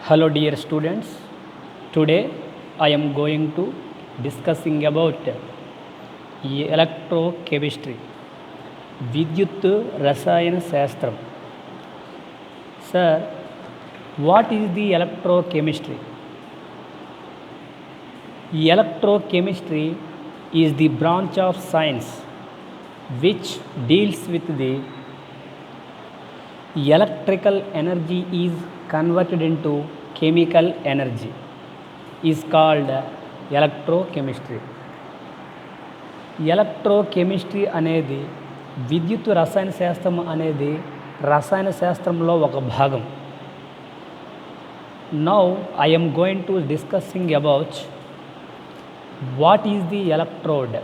Hello dear students, today I am going to discussing about electrochemistry, విద్యుత్ రసాయన శాస్త్రం. Sir, what is the electrochemistry? Electrochemistry is the branch of science which deals with the electrical energy is converted into chemical energy is called electrochemistry. Electrochemistry అనేది విద్యుత్ రసాయన శాస్త్రం అనేది రసాయన శాస్త్రంలో ఒక భాగం. Now I am going to discussing about what is the electrode.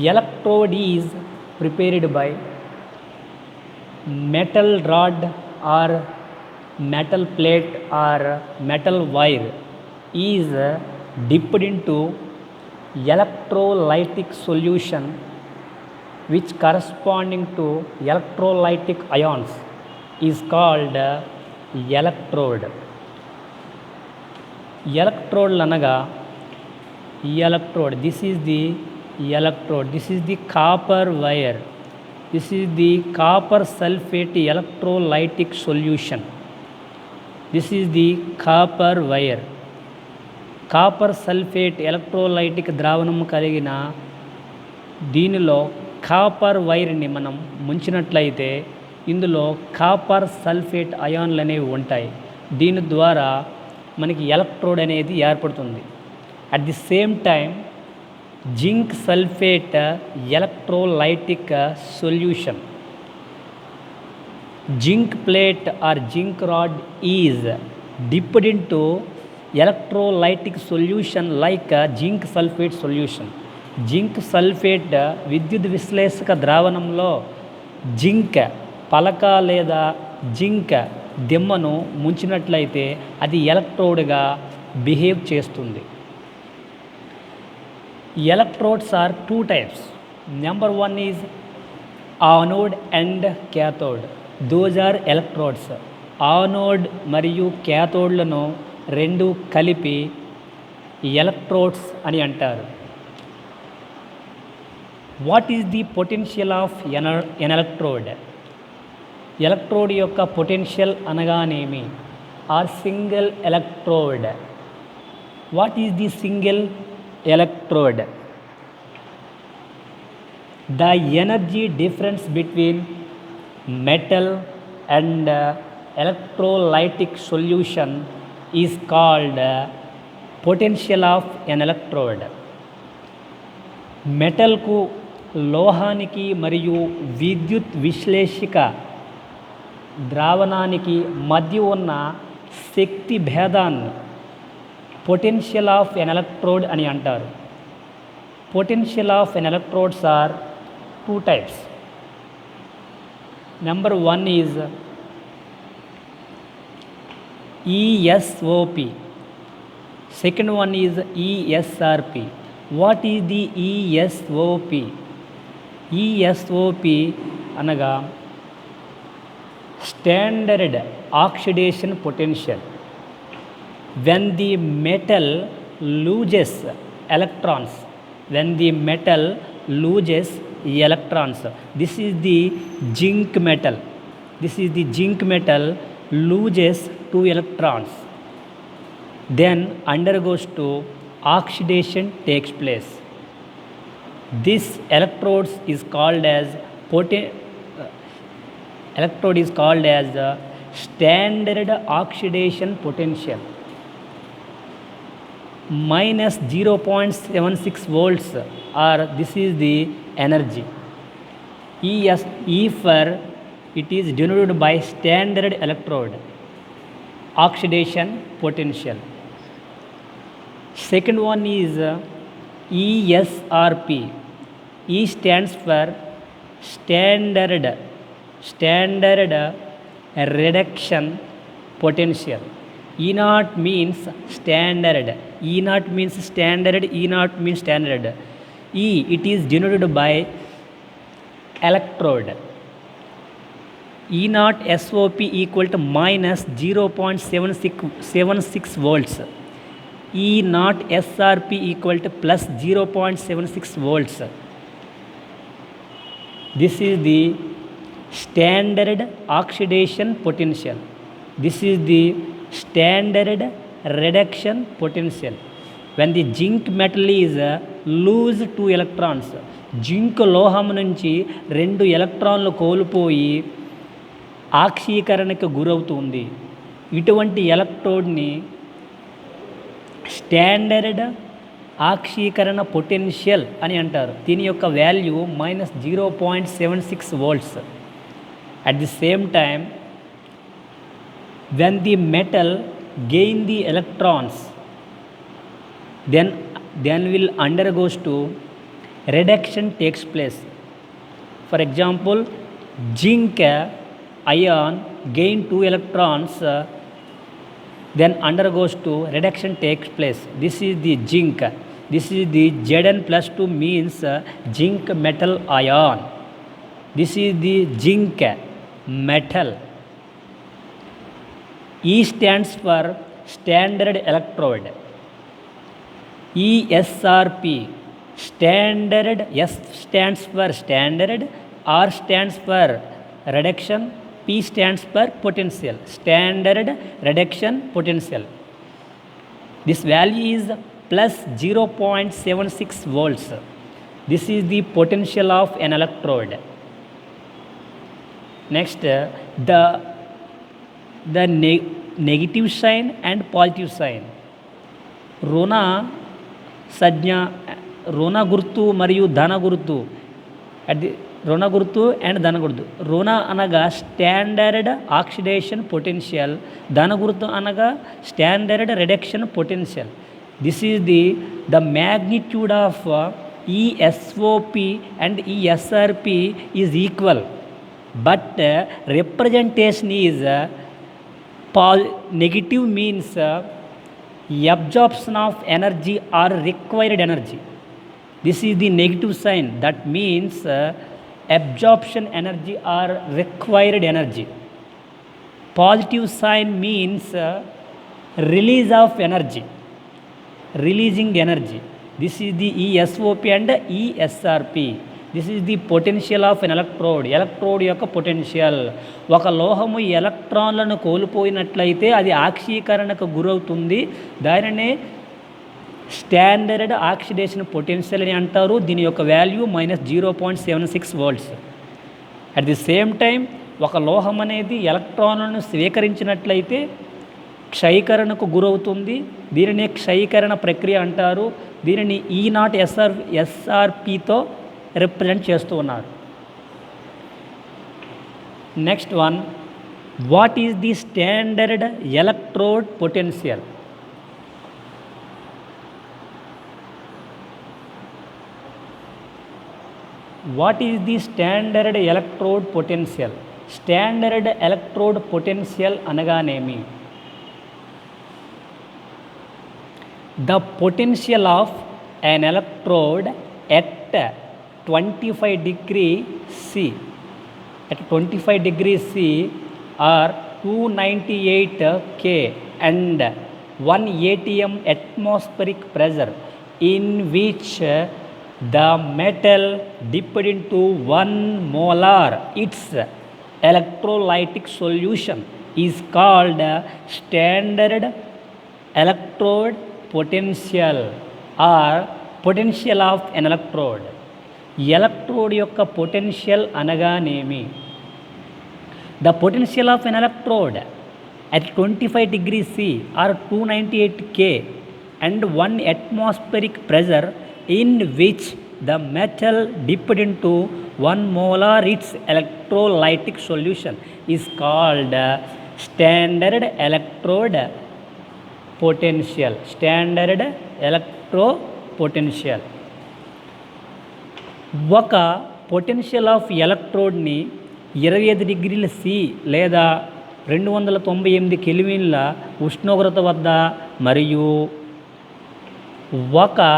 Electrode is prepared by metal rod or metal plate or metal wire is dipped into electrolytic solution which corresponding to electrolytic ions is called electrode. Electrode అనగా electrode, this is the electrode, this is the copper wire, this is the copper sulfate electrolytic solution, this is the copper wire. Copper sulphate electrolytic ద్రావణం కలిగిన దీనిలో copper వైర్ని మనం ముంచినట్లయితే ఇందులో copper sulphate అయాన్లు అనేవి ఉంటాయి. దీని ద్వారా మనకి ఎలక్ట్రోడ్ అనేది ఏర్పడుతుంది. At the same time zinc sulphate electrolytic solution, zinc plate or zinc rod is dipped into electrolytic solution like zinc sulphate solution. Zinc sulphate విద్యుత్ విశ్లేషక ద్రావణంలో జింక్ పలక లేదా జింక్ దిమ్మను ముంచినట్లయితే అది ఎలక్ట్రోడ్గా బిహేవ్ చేస్తుంది. Electrodes are two types. Number one is anode and cathode. Those are electrodes. Anode మరియు క్యాథోడ్లను రెండు కలిపి electrodes అని అంటారు. What is the potential of an electrode? Electrode యొక్క పొటెన్షియల్ అనగానేమి? Or single electrode. What is the single electrode? The energy difference between metal and electrolytic solution is called potential of an electrode. మెటల్కు లోహానికి మరియు విద్యుత్ విశ్లేషిక ద్రావణానికి మధ్య ఉన్న శక్తి భేదాన్ని potential of an electrode అని అంటారు. Potential of an electrodes are two types. Number one is ESOP, second one is ESRP. What is the ESOP? ESOP అనగా standard oxidation potential. When the metal loses electrons, this is the zinc metal, loses 2 electrons, then undergoes to oxidation takes place. This electrode is called as standard oxidation potential. minus 0.76 volts, or this is the energy. E for it is denoted by standard electrode oxidation potential. Second one is ESRP. E stands for standard reduction potential. E naught means standard. E naught means standard. E naught means standard. E, it is denoted by electrode. E naught SOP equal to minus 0.76 volts. E naught SRP equal to plus 0.76 volts. This is the standard oxidation potential. This is the standard reduction potential. When the zinc metal is lose 2 electrons, zinc లోహం నుంచి 2 ఎలక్ట్రాన్లు కోల్పోయి ఆక్సీకరణకు గురవుతుంది. ఇటువంటి ఎలక్ట్రోడ్ని standard ఆక్సీకరణ potential అని అంటారు. దీని యొక్క value minus 0.76 volts. At the same time, when the metal gain the electrons, then will undergoes to reduction takes place. For example, zinc ion gain 2 electrons, then undergoes to reduction takes place. This is the zinc. This is the Zn plus 2 means zinc metal ion. This is the zinc metal. E stands for standard electrode. ESRP standard. S stands for standard, R stands for reduction, P stands for potential. Standard reduction potential. This value is plus 0.76 volts. This is the potential of an electrode. Next, the negative sign and positive sign. రుణ సంజ్ఞ, రుణ గుర్తు మరియు ధన గుర్తు. రుణ గుర్తు and ధన గుర్తు. రుణ అనగా స్టాండర్డ్ ఆక్సిడేషన్ పొటెన్షియల్, ధన గుర్తు అనగా standard reduction potential. This is the magnitude of ESOP and ESRP is equal, but representation is negative means absorption of energy or required energy. This is the negative sign. That means absorption energy or required energy. Positive sign means release of energy, releasing energy. This is the ESOP and ESRP. This is the potential of an electrode. Electrode యొక్క potential. ఒక లోహము ఎలక్ట్రాన్లను కోల్పోయినట్లయితే అది ఆక్సీకరణకు గురవుతుంది. దానినే standard oxidation potential అని అంటారు. దీని యొక్క value minus 0.76 volts. At the same time ఒక లోహం అనేది ఎలక్ట్రాన్లను స్వీకరించినట్లయితే క్షయీకరణకు గురవుతుంది. దీనినే క్షయీకరణ ప్రక్రియ అంటారు. దీనిని E0 SRPతో రిప్రజెంట్ చేస్తూ ఉన్నారు. Next one, what is the standard electrode potential? What is the standard electrode potential? Standard electrode potential అనగానేమి? The potential of an electrode at 25 degree C. At 25 degree C or 298 K and 1 atm atmospheric pressure, in which the metal dipped into 1 molar its electrolytic solution is called standard electrode potential or potential of an electrode. Electrode యొక్క potential అనగానేమి? The potential of an electrode at 25 degree C or 298 K and 1 atmospheric pressure, in which the metal dipped into 1 molar its electrolytic solution, is called standard electrode potential. Standard electropotential. ఒక potential of ఎలక్ట్రోడ్ని 25 డిగ్రీల C లేదా 298 కెల్విన్ల ఉష్ణోగ్రత వద్ద మరియు 1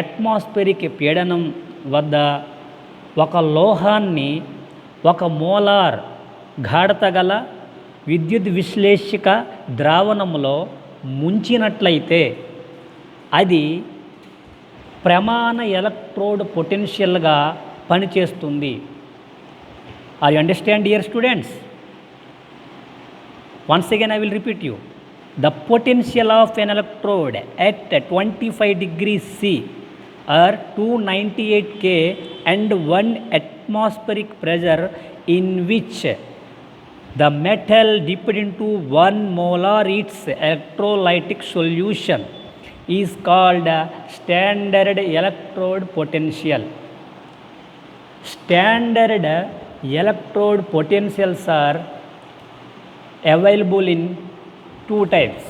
atmospheric పీడనం వద్ద ఒక లోహాన్ని ఒక మోలార్ గాఢత గల విద్యుత్ విశ్లేషిక ద్రావణములో ముంచినట్లయితే అది ప్రమాణ ఎలక్ట్రోడ్ పొటెన్షియల్గా పనిచేస్తుంది. Are you understand dear students? Once again I will repeat you. The potential of an electrode at 25 degrees C or 298 K and 1 atmospheric pressure in which the metal dipped into 1 molar its electrolytic solution is called standard electrode potential. Standard electrode potentials are available in two types.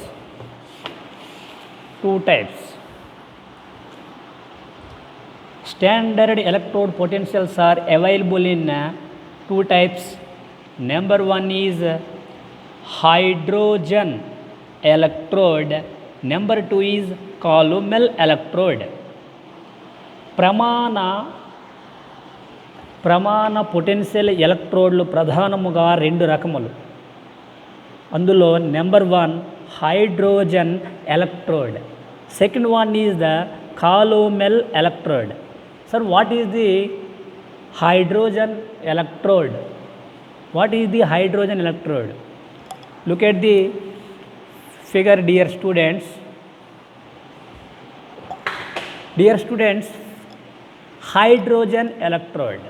Standard electrode potentials are available in two types. Number one is hydrogen electrode. Number two is columel electrode. ప్రమాణ potential ఎలక్ట్రోడ్లు ప్రధానముగా రెండు రకములు. అందులో number one hydrogen electrode, second one is the calomel electrode. Sir what is the hydrogen electrode? What is the hydrogen electrode? Look at the figure, dear students. Dear students, hydrogen electrode,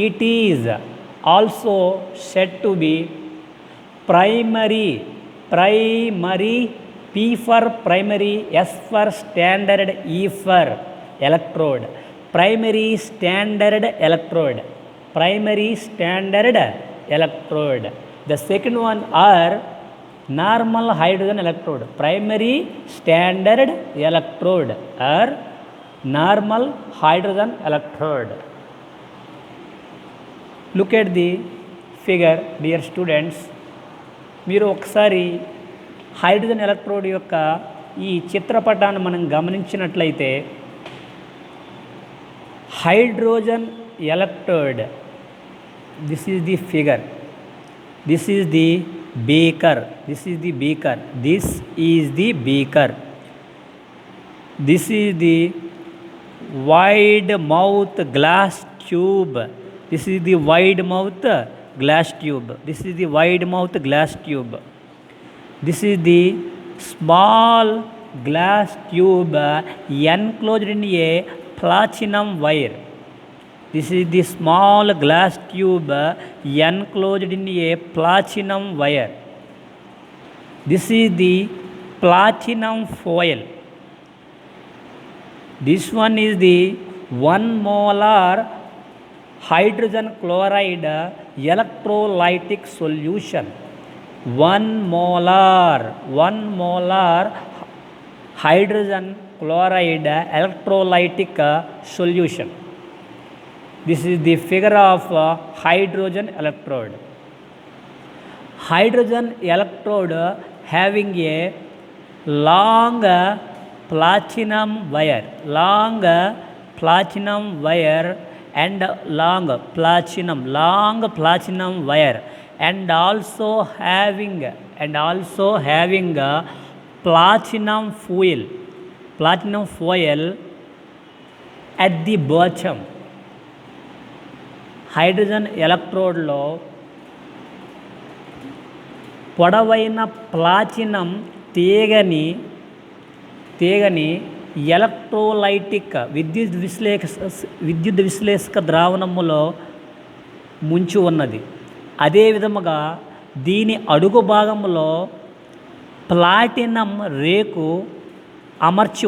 it is also said to be primary, P for primary, S for standard, E for electrode, primary standard electrode. The second one are normal hydrogen electrode, primary standard electrode or normal hydrogen electrode. Look at the figure, dear students. మీరు ఒకసారి hydrogen electrode యొక్క ఈ చిత్రపటాన్ని మనం గమనించినట్లయితే hydrogen electrode, this is the figure, this is the beaker, this is the beaker, this is the beaker, this is the wide mouth glass tube, this is the wide mouth glass tube, this is the wide mouth glass tube, this is the small glass tube enclosed in a platinum wire. This is the small glass tube enclosed in a platinum wire. This is the platinum foil. This one is the 1 molar hydrogen chloride electrolytic solution. 1 molar hydrogen chloride electrolytic solution. This is the figure of hydrogen electrode. Hydrogen electrode having a long platinum wire and long platinum wire, and also having platinum foil at the bottom. Hydrogen ఎలక్ట్రోడ్లో పొడవైన platinum తీగని electrolytic విద్యుత్ విశ్లేషక ద్రావణములో ముంచి ఉన్నది. అదే విధముగా దీని అడుగు భాగంలో ప్లాటినం రేకు అమర్చి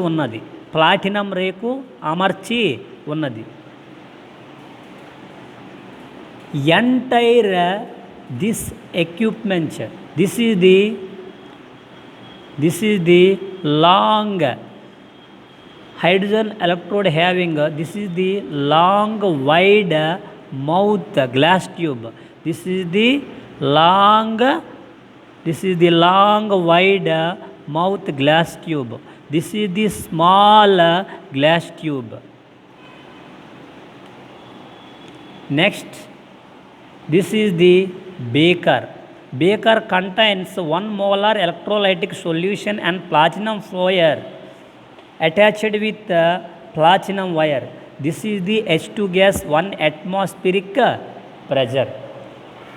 ఉన్నది. Entire this equipment, this is the long hydrogen electrode having, this is the long wide mouth glass tube, this is the long wide mouth glass tube, this is the small glass tube. Next, this is the beaker. Beaker contains 1 molar electrolytic solution and platinum wire attached with platinum wire. This is the H2 gas 1 atmospheric pressure.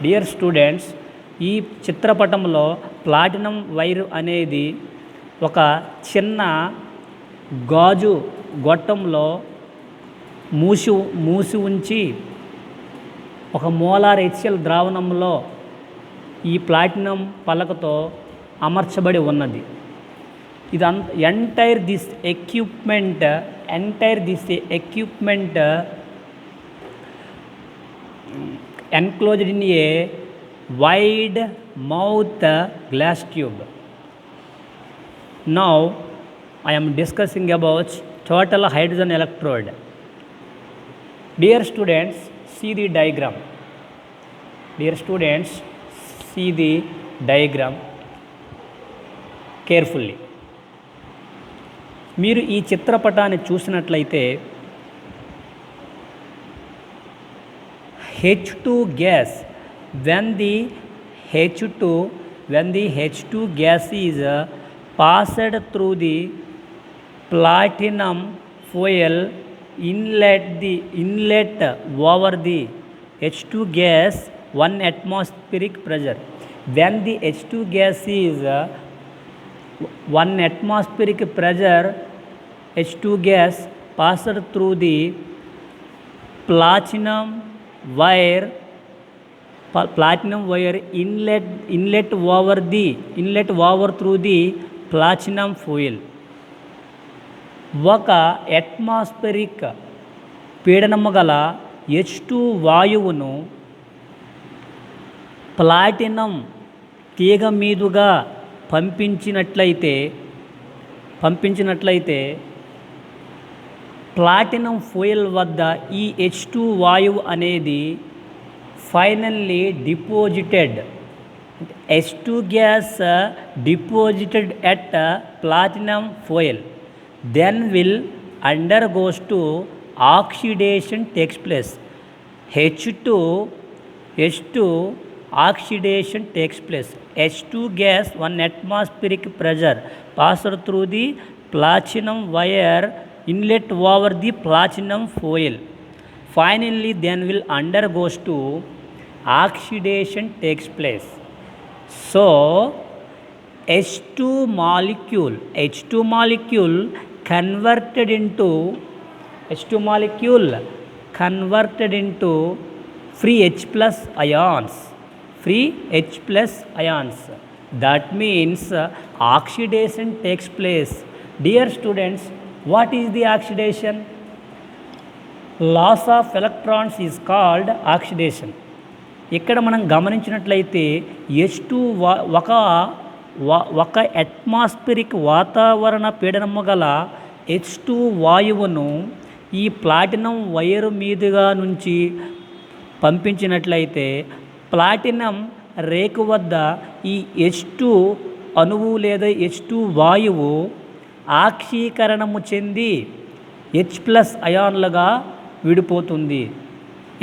Dear students, ఈ చిత్రపటంలో platinum wire అనేది ఒక చిన్న గాజు గొట్టంలో మూసి ఉంచి ఒక molar HCl ద్రావణంలో ఈ platinum పలకతో అమర్చబడి ఉన్నది. ఇది entire this equipment enclosed in a wide mouth glass tube. Now I am discussing about total hydrogen electrode. Dear students, see the diagram. Carefully. మీరు ఈ చిత్రపటాన్ని చూసినట్లయితే H2 gas, when the H2 gas is passed through the platinum foil inlet over the H2 gas 1 atmospheric pressure. When the H2 gas is 1 atmospheric pressure, H2 gas passed through the platinum wire inlet over through the platinum foil. ఒక atmospheric పీడనము గల H2 వాయువును platinum తీగ మీదుగా పంపించినట్లయితే platinum foil వద్ద ఈ H2 వాయువు అనేది finally deposited. H2 gas deposited at platinum foil then will undergoes to oxidation takes place. H2 oxidation takes place. H2 gas 1 atmospheric pressure passed through the platinum wire inlet over the platinum foil. Finally then will undergoes to oxidation takes place. So H2 molecule converted into free H plus ions. That means oxidation takes place. Dear students, what is the oxidation? Loss of electrons is called oxidation. ఇక్కడ మనం గమనించినట్లయితే H2 ఒక atmospheric వాతావరణ పీడనము గల H2 వాయువును ఈ platinum wire మీదుగా నుంచి పంపించినట్లయితే ప్లాటినం రేకు వద్ద ఈ H2 అణువు లేదా H2 వాయువు ఆక్సీకరణము చెంది H+ అయాన్లుగా విడిపోతుంది.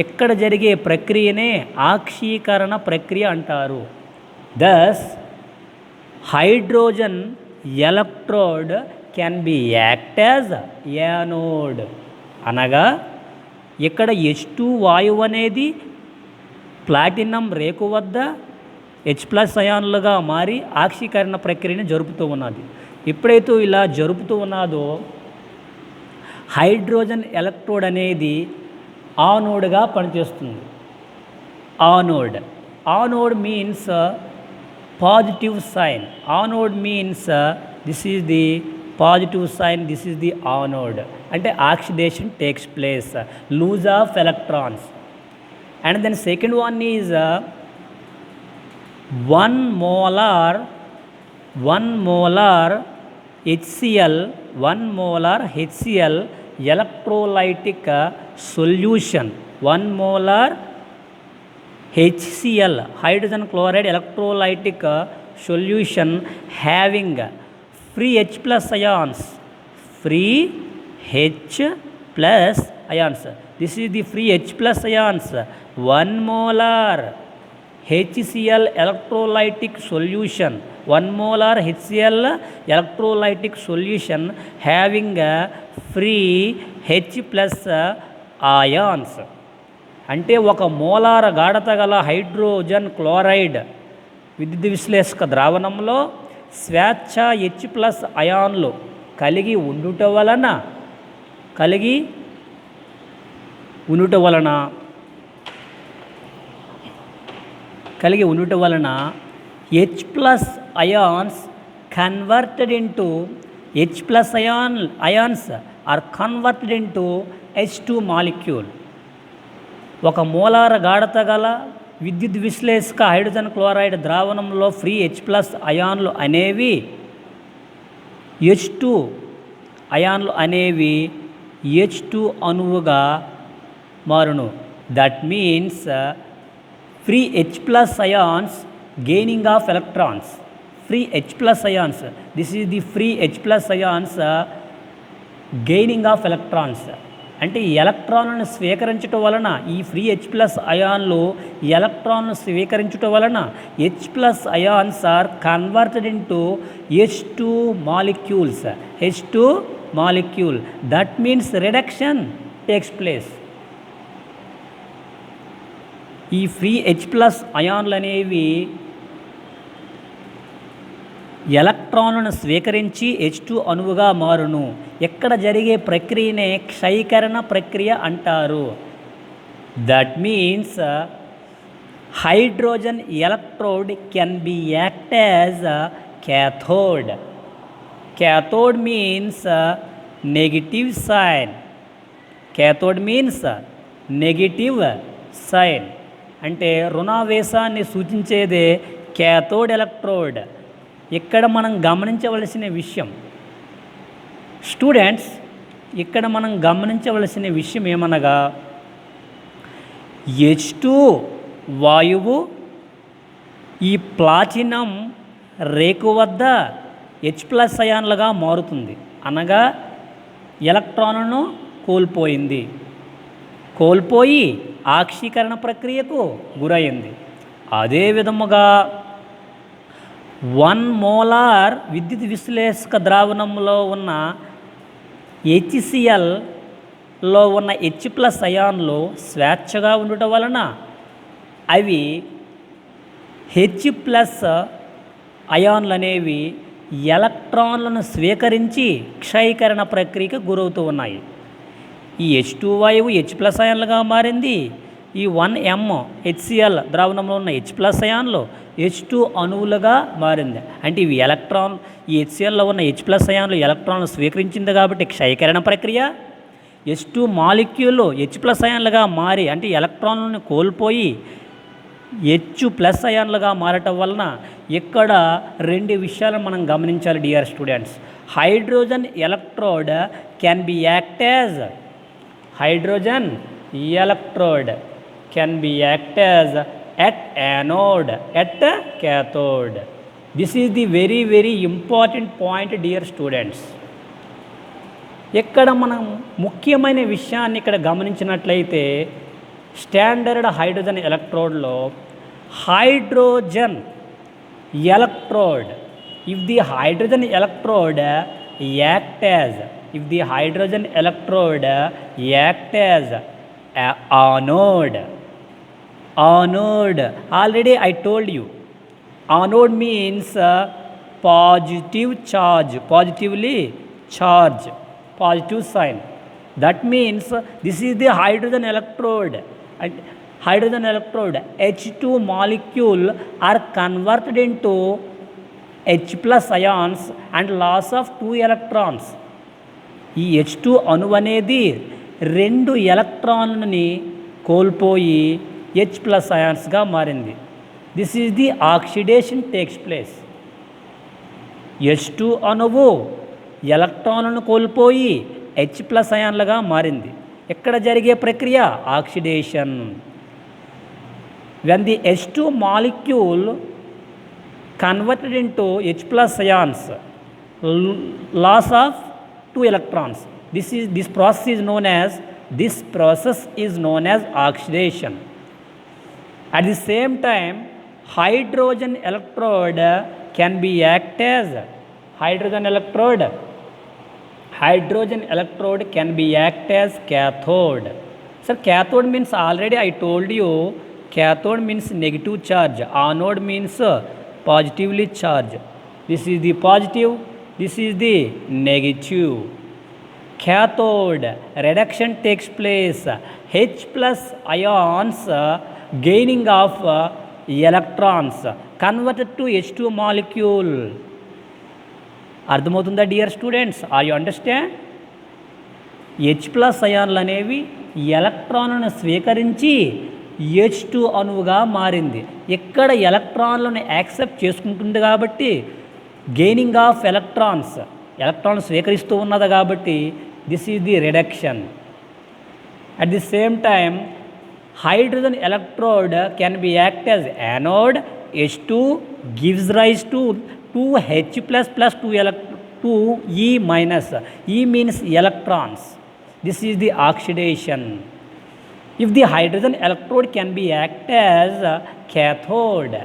ఇక్కడ జరిగే ప్రక్రియనే ఆక్సీకరణ ప్రక్రియ అంటారు. Thus hydrogen electrode can be act as anode. అనగా ఇక్కడ H2 వాయువు అనేది ప్లాటినం రేకు వద్ద H+ అయాన్లుగా మారి ఆక్సీకరణ ప్రక్రియను జరుపుతూ ఉన్నది. ఎప్పుడైతే ఇలా జరుపుతూ ఉన్నదో హైడ్రోజన్ ఎలక్ట్రోడ్ అనేది ఆనోడ్గా పనిచేస్తుంది. Anode means positive sign. Anode means this is the positive sign, this is the anode. అంటే oxidation takes place, lose of electrons. And then second one is 1 molar HCl electrolytic solution. 1 molar HCl hydrogen chloride electrolytic solution having free H plus ions. This is the free H plus ions. 1 molar HCl electrolytic solution, 1 molar HCl electrolytic solution having a free H plus ions. అంటే ఒక molar గాఢత గల hydrogen chloride విద్యుత్ విశ్లేషక ద్రావణంలో స్వేచ్ఛ H plus అయాన్లు కలిగి ఉండుట వలన H plus ions converted into H plus ions are converted into H2 molecule. ఒక మోలార్ గాఢత గల విద్యుత్ విశ్లేషక హైడ్రోజన్ క్లోరైడ్ ద్రావణంలో ఫ్రీ H ప్లస్ అయాన్లు అనేవి H2 అయాన్లు అనేవి H2 అణువుగా మారును. That means free H plus ions gaining of electrons. Free H plus ions. This is the free H plus ions gaining of electrons. అంటే ఈ ఎలక్ట్రాన్లను స్వీకరించటం వలన ఈ ఫ్రీ H ప్లస్ అయాన్లు ఎలక్ట్రాన్లు స్వీకరించటం వలన H plus ions are converted into H2 molecules. H2 molecule. That means reduction takes place. ఈ free H plus అయాన్లు అనేవి ఎలక్ట్రాన్లను స్వీకరించి H2 అణువుగా మారును. ఎక్కడ జరిగే ప్రక్రియనే క్షయీకరణ ప్రక్రియ అంటారు. That means hydrogen electrode can be act as cathode. Cathode means negative sign. Cathode means negative sign. అంటే రుణావేశాన్ని సూచించేదే క్యాథోడ్ ఎలక్ట్రోడ్. ఇక్కడ మనం గమనించవలసిన విషయం స్టూడెంట్స్, ఏమనగా H2 వాయువు ఈ ప్లాటినం రేకు వద్ద H ప్లస్ అయాన్లుగా మారుతుంది. అనగా ఎలక్ట్రాన్లను కోల్పోయి ఆక్సీకరణ ప్రక్రియకు గురైంది. అదే విధముగా 1 మోలార్ విద్యుత్ విశ్లేషక ద్రావణంలో ఉన్న HClలో ఉన్న H ప్లస్ అయాన్లు స్వేచ్ఛగా ఉండటం వలన అవి H ప్లస్ అయాన్లు అనేవి ఎలక్ట్రాన్లను స్వీకరించి క్షయీకరణ ప్రక్రియకు గురవుతూ ఉన్నాయి. ఈ H2 వాయువు H ప్లస్ అయాన్లుగా మారింది. ఈ 1m HCl ద్రావణంలో ఉన్న H ప్లస్ అయాన్లు H2 అణువులుగా మారింది. అంటే ఇవి ఎలక్ట్రాన్, ఈ HClలో ఉన్న H ప్లస్ అయాన్లు ఎలక్ట్రాన్లు స్వీకరించింది కాబట్టి క్షయీకరణ ప్రక్రియ. H2 మాలిక్యూల్ H ప్లస్ అయాన్లుగా మారి అంటే ఎలక్ట్రాన్లను కోల్పోయి H ప్లస్ అయాన్లుగా మారటం వలన ఇక్కడ 2 విషయాలను మనం గమనించాలి dear students. Hydrogen electrode can be act as at anode, at cathode. This is the very very important point dear students. ఇక్కడ మనం ముఖ్యమైన విషయాన్ని ఇక్కడ గమనించినట్లయితే స్టాండర్డ్ హైడ్రోజన్ ఎలక్ట్రోడ్లో hydrogen electrode if the hydrogen electrode act as anode. Already I told you, anode means positive charge, positive sign. That means this is the hydrogen electrode. H2 molecule are converted into H plus ions and loss of 2 electrons. ఈ H2 అణువు అనేది 2 ఎలక్ట్రాన్లని కోల్పోయి H plus అయాన్స్గా మారింది. This is the oxidation takes place. H2 అణువు ఎలక్ట్రాన్లను కోల్పోయి H plus అయాన్లుగా మారింది. ఎక్కడ జరిగే ప్రక్రియ? Oxidation. When the H2 molecule converted into H plus ions, loss of 2 electrons. This process is known as This process is known as oxidation. At the same time, hydrogen electrode can be act as hydrogen electrode can be act as cathode. Sir, cathode means already I told you, cathode means negative charge, anode means positively charged. This is the positive, this is the negative. Cathode reduction takes place, H plus ions gaining of electrons converted to H2 molecule. అర్థమవుతుందా dear students? Are you understand? H plus అయాన్లు అనేవి ఎలక్ట్రాన్లను స్వీకరించి H2 అణువుగా మారింది. ఇక్కడ ఎలక్ట్రాన్లను accept చేసుకుంటుంది కాబట్టి గెయినింగ్ ఆఫ్ ఎలక్ట్రాన్స్ స్వీకరిస్తూ ఉన్నది కాబట్టి this is the reduction. At the same time hydrogen electrode can be act as anode. H2 gives rise to 2H plus 2E minus. E means electrons. This is the oxidation. If the hydrogen electrode can be act as cathode,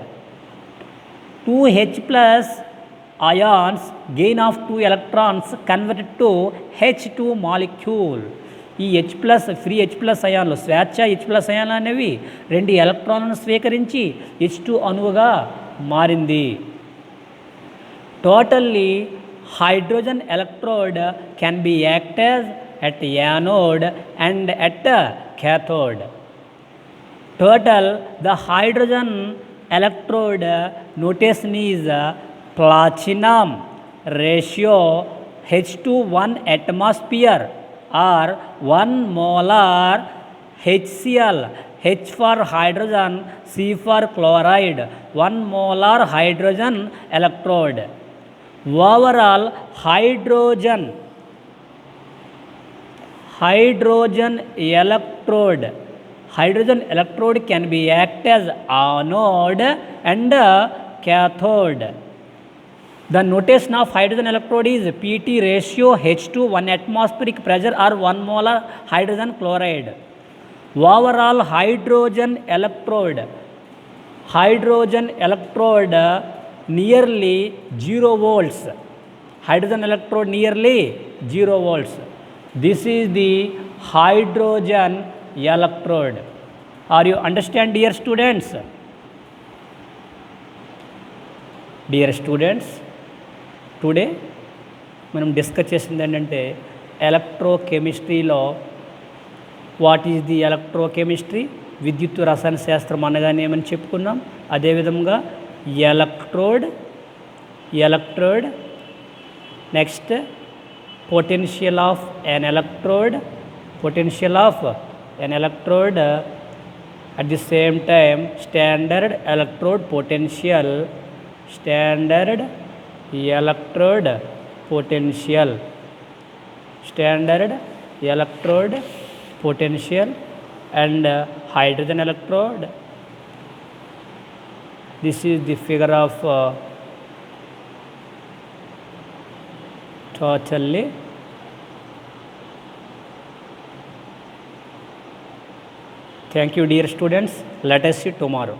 2H plus ions gain of 2 electrons converted to H2 molecule. ఈ H plus free H plus అయాన్లు స్వేచ్ఛ H plus అయాన్లు అనేవి 2 ఎలక్ట్రాన్లను స్వీకరించి H2 అణువుగా మారింది. Totally hydrogen electrode can be act as at anode and at cathode. Total the hydrogen electrode notation is platinum ratio H2 1 atmosphere or 1 molar HCl, H for hydrogen, C for chloride, 1 molar hydrogen electrode. Overall hydrogen electrode can be act as anode and cathode. The notation of hydrogen electrode is PT ratio H2 1 atmospheric pressure or 1 molar hydrogen chloride. Overall hydrogen electrode nearly 0 volts. Hydrogen electrode nearly 0 volts. This is the hydrogen electrode. Are you understand, dear students? Dear students, today మనం discuss చేసింది ఏంటంటే ఎలక్ట్రోకెమిస్ట్రీలో what is the electrochemistry, విద్యుత్ రసాయన శాస్త్రం అనగానే ఏమని చెప్పుకున్నాం. అదేవిధంగా electrode next potential of an electrode at the same time standard electrode potential and hydrogen electrode. This is the figure of totally. Thank you, dear students. Let us see tomorrow.